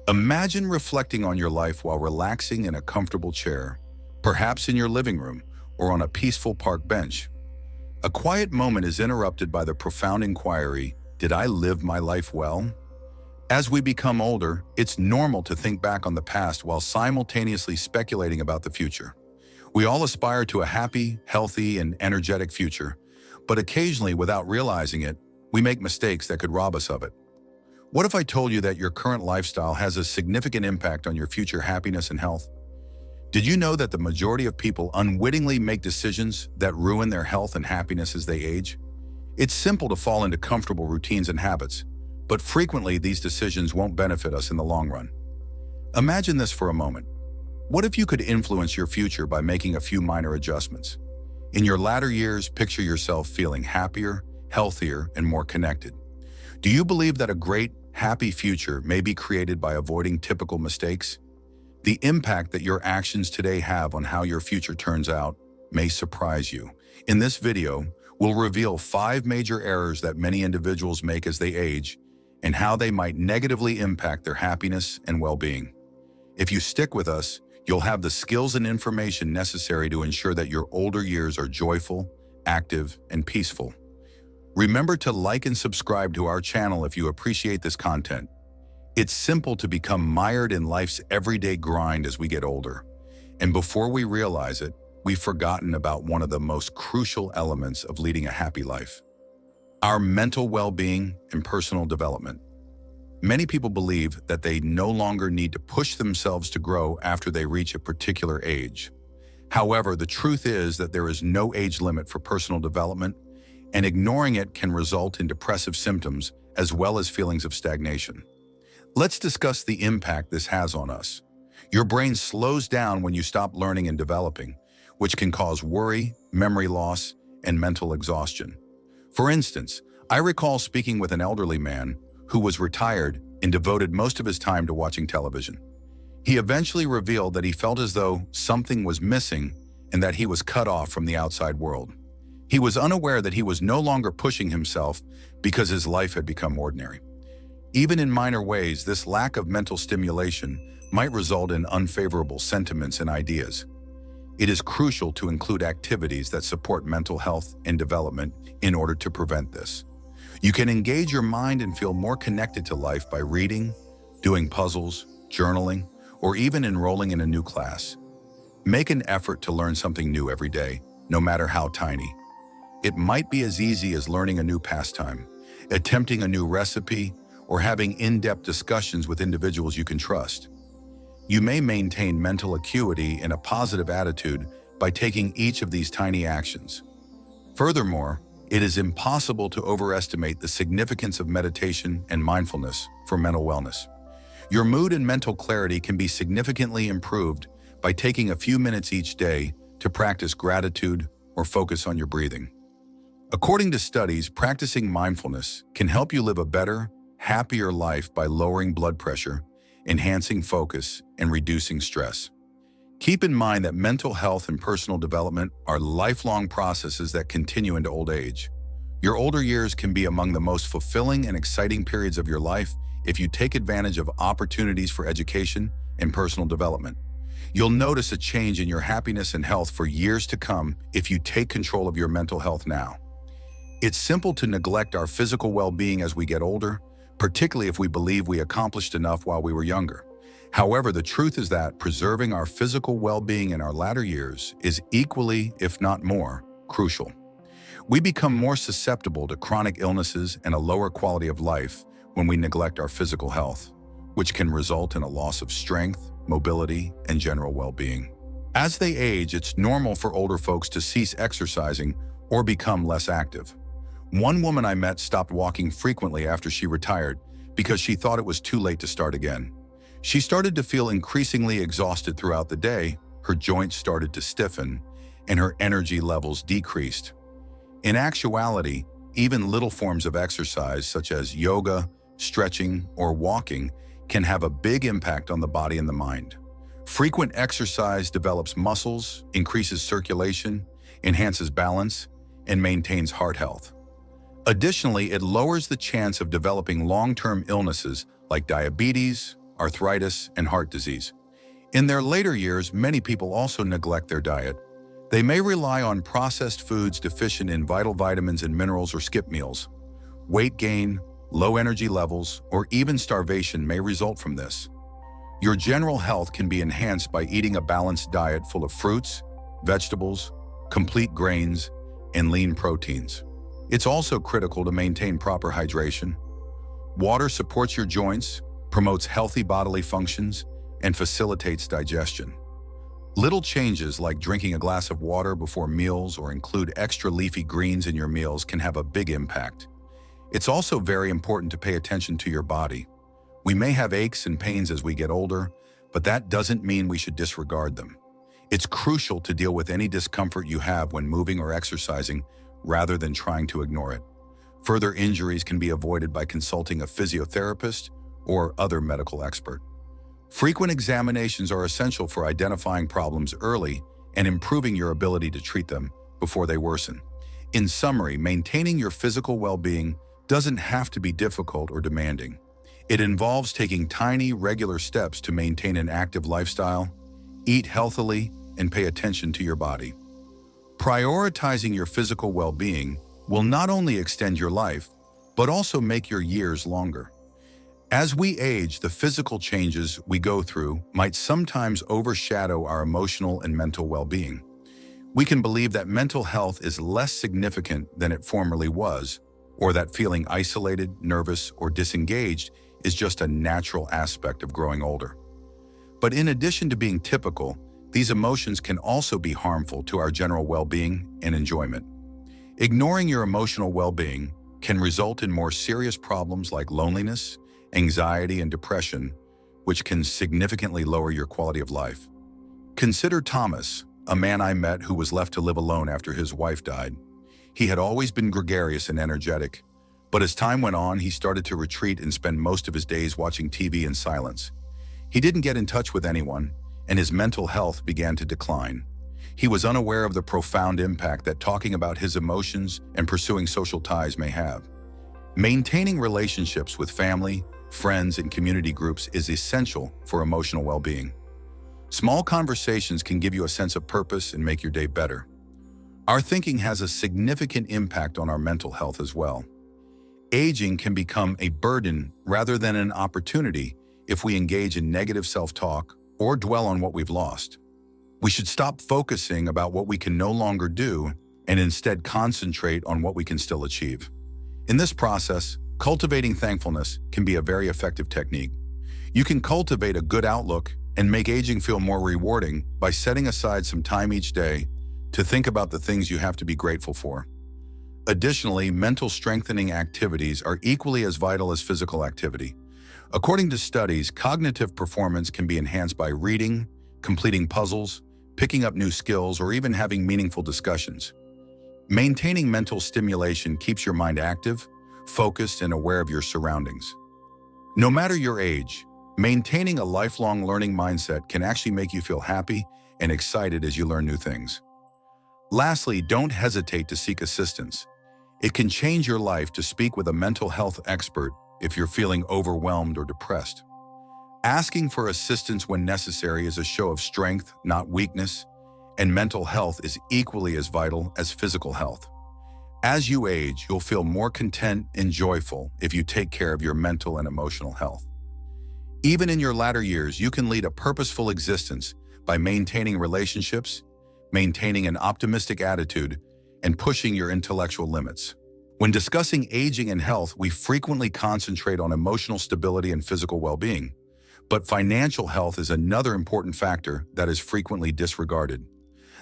Imagine reflecting on your life while relaxing in a comfortable chair, perhaps in your living room or on a peaceful park bench. A quiet moment is interrupted by the profound inquiry, did I live my life well? As we become older, it's normal to think back on the past while simultaneously speculating about the future. We all aspire to a happy, healthy, and energetic future, but occasionally, without realizing it, we make mistakes that could rob us of it. What if I told you that your current lifestyle has a significant impact on your future happiness and health? Did you know that the majority of people unwittingly make decisions that ruin their health and happiness as they age? It's simple to fall into comfortable routines and habits, but frequently these decisions won't benefit us in the long run. Imagine this for a moment. What if you could influence your future by making a few minor adjustments? In your latter years, picture yourself feeling happier, healthier, and more connected. Do you believe that a great, happy future may be created by avoiding typical mistakes? The impact that your actions today have on how your future turns out may surprise you. In this video, we'll reveal 5 major errors that many individuals make as they age and how they might negatively impact their happiness and well-being. If you stick with us, you'll have the skills and information necessary to ensure that your older years are joyful, active, and peaceful. Remember to like and subscribe to our channel if you appreciate this content. It's simple to become mired in life's everyday grind as we get older. And before we realize it, we've forgotten about one of the most crucial elements of leading a happy life: our mental well-being and personal development. Many people believe that they no longer need to push themselves to grow after they reach a particular age. However, the truth is that there is no age limit for personal development, and ignoring it can result in depressive symptoms as well as feelings of stagnation. Let's discuss the impact this has on us. Your brain slows down when you stop learning and developing, which can cause worry, memory loss, and mental exhaustion. For instance, I recall speaking with an elderly man who was retired and devoted most of his time to watching television. He eventually revealed that he felt as though something was missing and that he was cut off from the outside world. He was unaware that he was no longer pushing himself because his life had become ordinary. Even in minor ways, this lack of mental stimulation might result in unfavorable sentiments and ideas. It is crucial to include activities that support mental health and development in order to prevent this. You can engage your mind and feel more connected to life by reading, doing puzzles, journaling, or even enrolling in a new class. Make an effort to learn something new every day, no matter how tiny. It might be as easy as learning a new pastime, attempting a new recipe, or having in-depth discussions with individuals you can trust. You may maintain mental acuity and a positive attitude by taking each of these tiny actions. Furthermore, it is impossible to overestimate the significance of meditation and mindfulness for mental wellness. Your mood and mental clarity can be significantly improved by taking a few minutes each day to practice gratitude or focus on your breathing. According to studies, practicing mindfulness can help you live a better, happier life by lowering blood pressure, enhancing focus, and reducing stress. Keep in mind that mental health and personal development are lifelong processes that continue into old age. Your older years can be among the most fulfilling and exciting periods of your life if you take advantage of opportunities for education and personal development. You'll notice a change in your happiness and health for years to come if you take control of your mental health now. It's simple to neglect our physical well-being as we get older, particularly if we believe we accomplished enough while we were younger. However, the truth is that preserving our physical well-being in our latter years is equally, if not more, crucial. We become more susceptible to chronic illnesses and a lower quality of life when we neglect our physical health, which can result in a loss of strength, mobility, and general well-being. As they age, it's normal for older folks to cease exercising or become less active. One woman I met stopped walking frequently after she retired because she thought it was too late to start again. She started to feel increasingly exhausted throughout the day, her joints started to stiffen, and her energy levels decreased. In actuality, even little forms of exercise such as yoga, stretching, or walking can have a big impact on the body and the mind. Frequent exercise develops muscles, increases circulation, enhances balance, and maintains heart health. Additionally, it lowers the chance of developing long-term illnesses like diabetes, arthritis, and heart disease. In their later years, many people also neglect their diet. They may rely on processed foods deficient in vital vitamins and minerals or skip meals. Weight gain, low energy levels, or even starvation may result from this. Your general health can be enhanced by eating a balanced diet full of fruits, vegetables, complete grains, and lean proteins. It's also critical to maintain proper hydration. Water supports your joints, promotes healthy bodily functions, and facilitates digestion. Little changes like drinking a glass of water before meals or include extra leafy greens in your meals can have a big impact. It's also very important to pay attention to your body. We may have aches and pains as we get older, but that doesn't mean we should disregard them. It's crucial to deal with any discomfort you have when moving or exercising rather than trying to ignore it. Further injuries can be avoided by consulting a physiotherapist or other medical expert. Frequent examinations are essential for identifying problems early and improving your ability to treat them before they worsen. In summary, maintaining your physical well-being doesn't have to be difficult or demanding. It involves taking tiny, regular steps to maintain an active lifestyle, eat healthily, and pay attention to your body. Prioritizing your physical well-being will not only extend your life, but also make your years longer. As we age, the physical changes we go through might sometimes overshadow our emotional and mental well-being. We can believe that mental health is less significant than it formerly was, or that feeling isolated, nervous, or disengaged is just a natural aspect of growing older. But in addition to being typical, these emotions can also be harmful to our general well-being and enjoyment. Ignoring your emotional well-being can result in more serious problems like loneliness, anxiety, and depression, which can significantly lower your quality of life. Consider Thomas, a man I met who was left to live alone after his wife died. He had always been gregarious and energetic, but as time went on, he started to retreat and spend most of his days watching TV in silence. He didn't get in touch with anyone, and his mental health began to decline. He was unaware of the profound impact that talking about his emotions and pursuing social ties may have. Maintaining relationships with family, friends, and community groups is essential for emotional well-being. Small conversations can give you a sense of purpose and make your day better. Our thinking has a significant impact on our mental health as well. Aging can become a burden rather than an opportunity if we engage in negative self-talk or dwell on what we've lost. We should stop focusing about what we can no longer do and instead concentrate on what we can still achieve. In this process, cultivating thankfulness can be a very effective technique. You can cultivate a good outlook and make aging feel more rewarding by setting aside some time each day to think about the things you have to be grateful for. Additionally, mental strengthening activities are equally as vital as physical activity. According to studies, cognitive performance can be enhanced by reading, completing puzzles, picking up new skills, or even having meaningful discussions. Maintaining mental stimulation keeps your mind active, focused, and aware of your surroundings. No matter your age, maintaining a lifelong learning mindset can actually make you feel happy and excited as you learn new things. Lastly, don't hesitate to seek assistance. It can change your life to speak with a mental health expert if you're feeling overwhelmed or depressed. Asking for assistance when necessary is a show of strength, not weakness, and mental health is equally as vital as physical health. As you age, you'll feel more content and joyful if you take care of your mental and emotional health. Even in your latter years, you can lead a purposeful existence by maintaining relationships, maintaining an optimistic attitude, and pushing your intellectual limits. When discussing aging and health, we frequently concentrate on emotional stability and physical well-being, but financial health is another important factor that is frequently disregarded.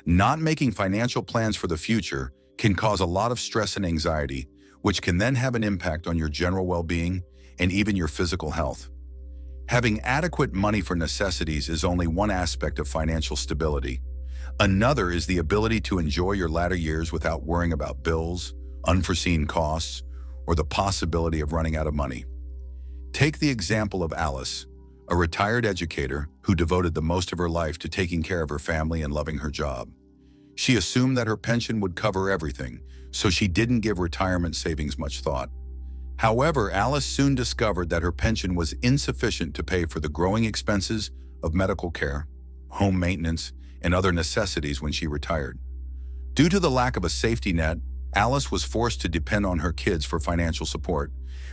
Not making financial plans for the future can cause a lot of stress and anxiety, which can then have an impact on your general well-being and even your physical health. Having adequate money for necessities is only one aspect of financial stability. Another is the ability to enjoy your latter years without worrying about bills, unforeseen costs, or the possibility of running out of money. Take the example of Alice, a retired educator who devoted the most of her life to taking care of her family and loving her job. She assumed that her pension would cover everything, so she didn't give retirement savings much thought. However, Alice soon discovered that her pension was insufficient to pay for the growing expenses of medical care, home maintenance, and other necessities when she retired. Due to the lack of a safety net, Alice was forced to depend on her kids for financial support,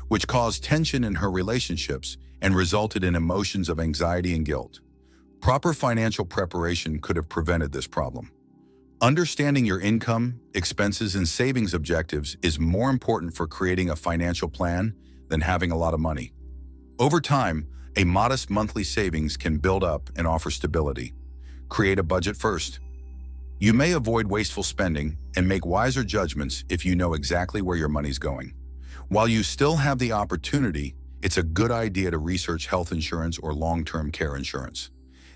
which caused tension in her relationships and resulted in emotions of anxiety and guilt. Proper financial preparation could have prevented this problem. Understanding your income, expenses, and savings objectives is more important for creating a financial plan than having a lot of money. Over time, a modest monthly savings can build up and offer stability. Create a budget first. You may avoid wasteful spending and make wiser judgments if you know exactly where your money's going. While you still have the opportunity, it's a good idea to research health insurance or long-term care insurance.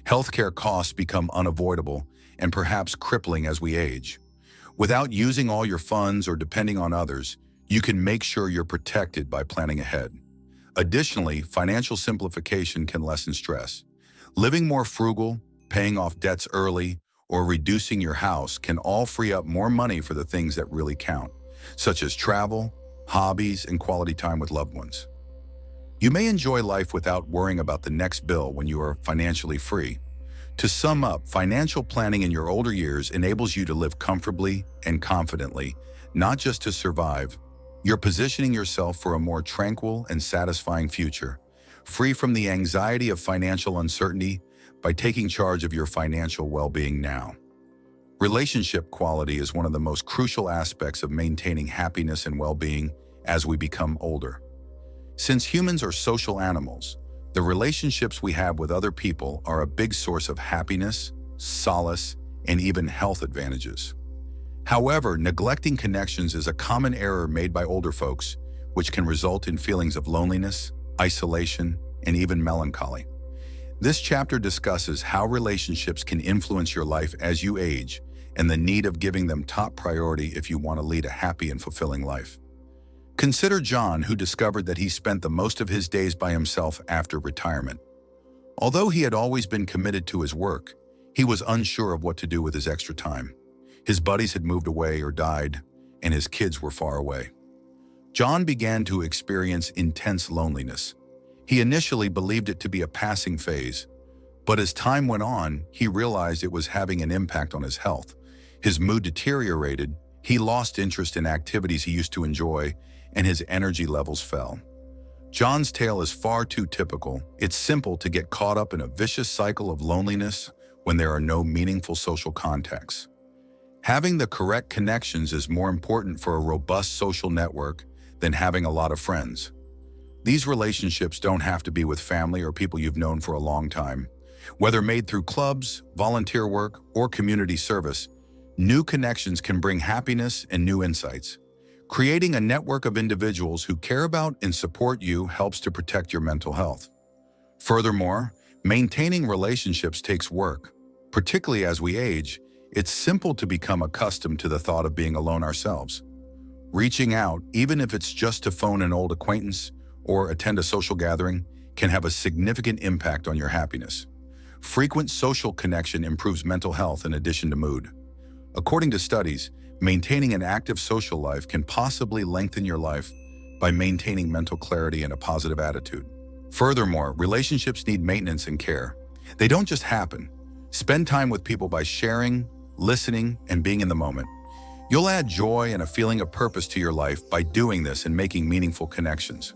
Healthcare costs become unavoidable and perhaps crippling as we age. Without using all your funds or depending on others, you can make sure you're protected by planning ahead. Additionally, financial simplification can lessen stress. Living more frugal, paying off debts early, or reducing your house can all free up more money for the things that really count, such as travel, hobbies, and quality time with loved ones. You may enjoy life without worrying about the next bill when you are financially free. To sum up, financial planning in your older years enables you to live comfortably and confidently, not just to survive. You're positioning yourself for a more tranquil and satisfying future, free from the anxiety of financial uncertainty by taking charge of your financial well-being now. Relationship quality is one of the most crucial aspects of maintaining happiness and well-being as we become older. Since humans are social animals, the relationships we have with other people are a big source of happiness, solace, and even health advantages. However, neglecting connections is a common error made by older folks, which can result in feelings of loneliness, isolation, and even melancholy. This chapter discusses how relationships can influence your life as you age and the need of giving them top priority if you want to lead a happy and fulfilling life. Consider John, who discovered that he spent the most of his days by himself after retirement. Although he had always been committed to his work, he was unsure of what to do with his extra time. His buddies had moved away or died, and his kids were far away. John began to experience intense loneliness. He initially believed it to be a passing phase, but as time went on, he realized it was having an impact on his health. His mood deteriorated, he lost interest in activities he used to enjoy, and his energy levels fell. John's tale is far too typical. It's simple to get caught up in a vicious cycle of loneliness when there are no meaningful social contacts. Having the correct connections is more important for a robust social network than having a lot of friends. These relationships don't have to be with family or people you've known for a long time. Whether made through clubs, volunteer work, or community service, new connections can bring happiness and new insights. Creating a network of individuals who care about and support you helps to protect your mental health. Furthermore, maintaining relationships takes work. Particularly as we age, it's simple to become accustomed to the thought of being alone ourselves. Reaching out, even if it's just to phone an old acquaintance or attend a social gathering, can have a significant impact on your happiness. Frequent social connection improves mental health in addition to mood. According to studies, maintaining an active social life can possibly lengthen your life by maintaining mental clarity and a positive attitude. Furthermore, relationships need maintenance and care. They don't just happen. Spend time with people by sharing, listening, and being in the moment. You'll add joy and a feeling of purpose to your life by doing this and making meaningful connections.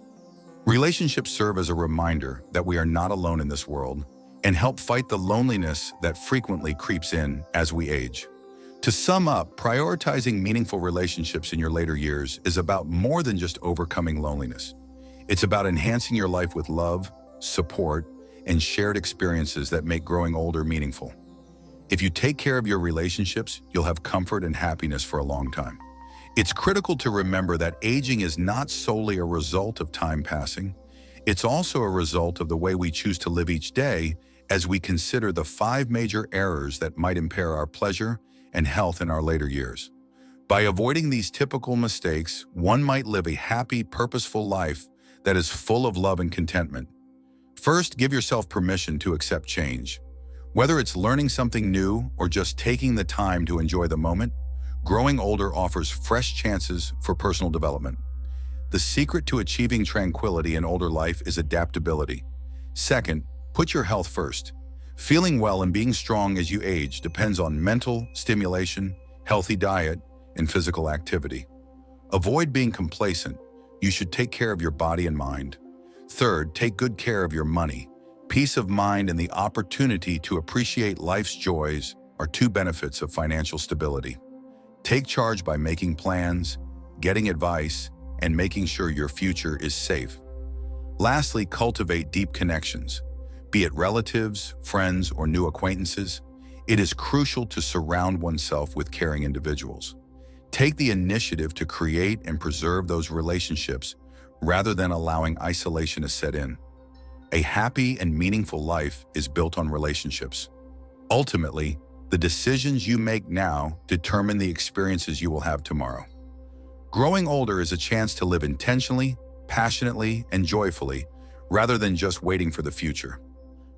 Relationships serve as a reminder that we are not alone in this world and help fight the loneliness that frequently creeps in as we age. To sum up, prioritizing meaningful relationships in your later years is about more than just overcoming loneliness. It's about enhancing your life with love, support, and shared experiences that make growing older meaningful. If you take care of your relationships, you'll have comfort and happiness for a long time. It's critical to remember that aging is not solely a result of time passing. It's also a result of the way we choose to live each day as we consider the 5 major errors that might impair our pleasure and health in our later years. By avoiding these typical mistakes, one might live a happy, purposeful life that is full of love and contentment. First, give yourself permission to accept change. Whether it's learning something new or just taking the time to enjoy the moment, growing older offers fresh chances for personal development. The secret to achieving tranquility in older life is adaptability. Second, put your health first. Feeling well and being strong as you age depends on mental stimulation, healthy diet, and physical activity. Avoid being complacent. You should take care of your body and mind. Third, take good care of your money. Peace of mind and the opportunity to appreciate life's joys are two benefits of financial stability. Take charge by making plans, getting advice, and making sure your future is safe. Lastly, cultivate deep connections. Be it relatives, friends, or new acquaintances, it is crucial to surround oneself with caring individuals. Take the initiative to create and preserve those relationships rather than allowing isolation to set in. A happy and meaningful life is built on relationships. Ultimately, the decisions you make now determine the experiences you will have tomorrow. Growing older is a chance to live intentionally, passionately, and joyfully, rather than just waiting for the future.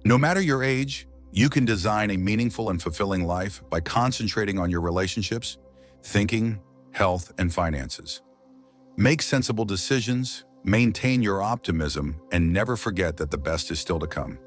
No matter your age, you can design a meaningful and fulfilling life by concentrating on your relationships, thinking, health, and finances. Make sensible decisions, maintain your optimism, and never forget that the best is still to come.